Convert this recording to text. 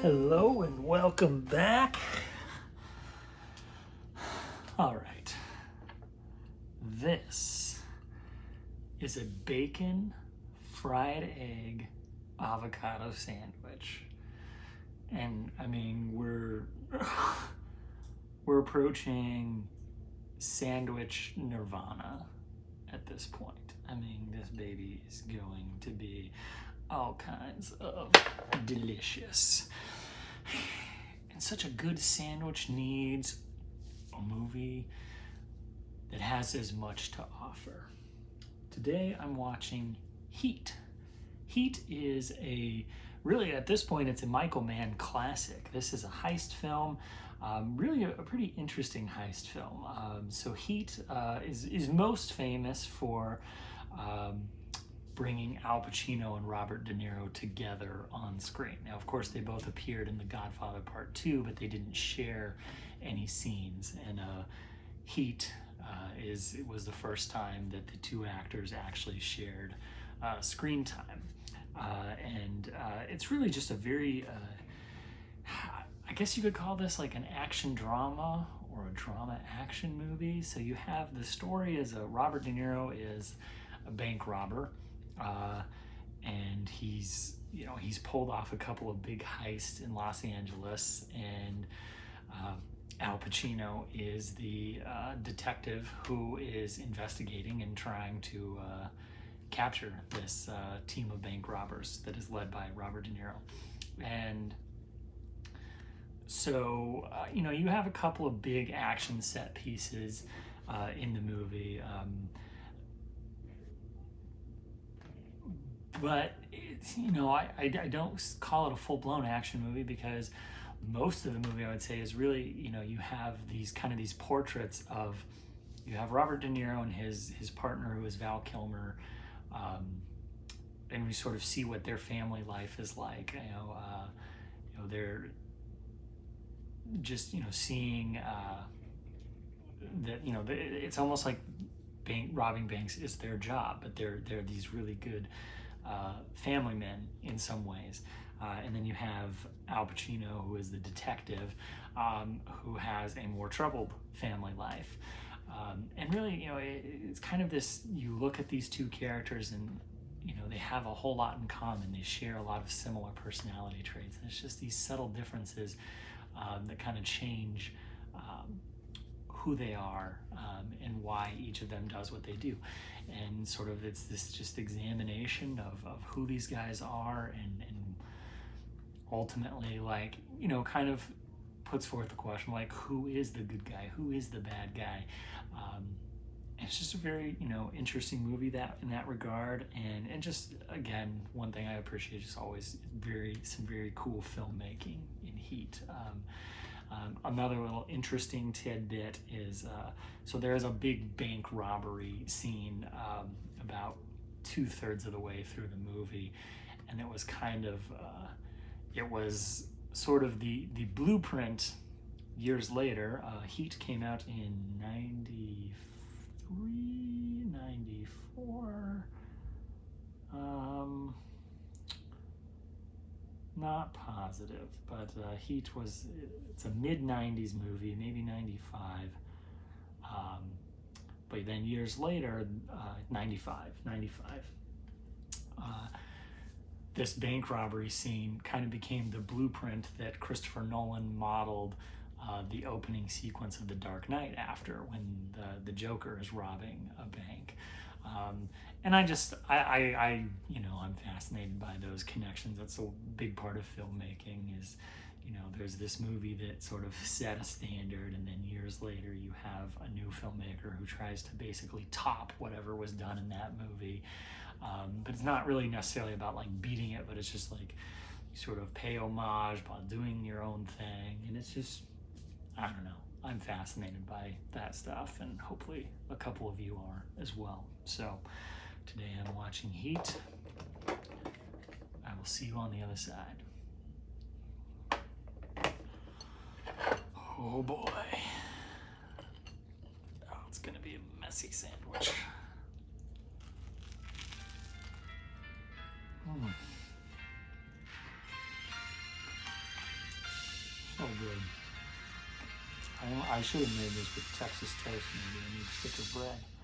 Hello and welcome back. All right. This is a bacon fried egg avocado sandwich. And I mean, we're approaching sandwich nirvana at this point. I mean, this baby is going to be all kinds of delicious. And such a good sandwich needs a movie that has as much to offer. Today I'm watching Heat. Heat is really at this point it's a Michael Mann classic. This is a heist film, really a pretty interesting heist film. So Heat is most famous for bringing Al Pacino and Robert De Niro together on screen. Now, of course, they both appeared in The Godfather Part 2, but they didn't share any scenes. And Heat it was the first time that the two actors actually shared screen time. And it's really just a very, I guess you could call this like an action drama or a drama action movie. So you have the story as Robert De Niro is a bank robber. And he's pulled off a couple of big heists in Los Angeles, and Al Pacino is the detective who is investigating and trying to capture this team of bank robbers that is led by Robert De Niro. And so, you have a couple of big action set pieces in the movie. But it's, I don't call it a full-blown action movie because most of the movie I would say is really, you have these portraits of, you have Robert De Niro and his partner who is Val Kilmer, and we sort of see what their family life is like. They're just seeing that it's almost like robbing banks is their job, but they're these really good family men in some ways. And then you have Al Pacino, who is the detective, who has a more troubled family life. And really, it's kind of this, you look at these two characters and, they have a whole lot in common. They share a lot of similar personality traits. And it's just these subtle differences that kind of change who they are and why each of them does what they do. And sort of it's this just examination of who these guys are and ultimately kind of puts forth the question who is the good guy, who is the bad guy. And it's just a very interesting movie that in that regard, and just again, one thing I appreciate is always some very cool filmmaking in Heat. Another little interesting tidbit is so there is a big bank robbery scene about 2/3 of the way through the movie, and it was kind of it was sort of the blueprint. Years later, Heat came out in 93, 94. Not positive, but Heat it's a mid-90s movie, maybe 95. But then years later, 95, this bank robbery scene kind of became the blueprint that Christopher Nolan modeled the opening sequence of The Dark Knight after, when the Joker is robbing a bank. And I'm fascinated by those connections. That's a big part of filmmaking is, there's this movie that sort of set a standard, and then years later you have a new filmmaker who tries to basically top whatever was done in that movie. But it's not really necessarily about beating it, but it's just you sort of pay homage while doing your own thing. And it's just, I don't know. I'm fascinated by that stuff, and hopefully a couple of you are as well. So today I'm watching Heat. I will see you on the other side. Oh boy. Oh, it's gonna be a messy sandwich. Oh, good. I should have made this with Texas toast. Maybe I need thicker bread.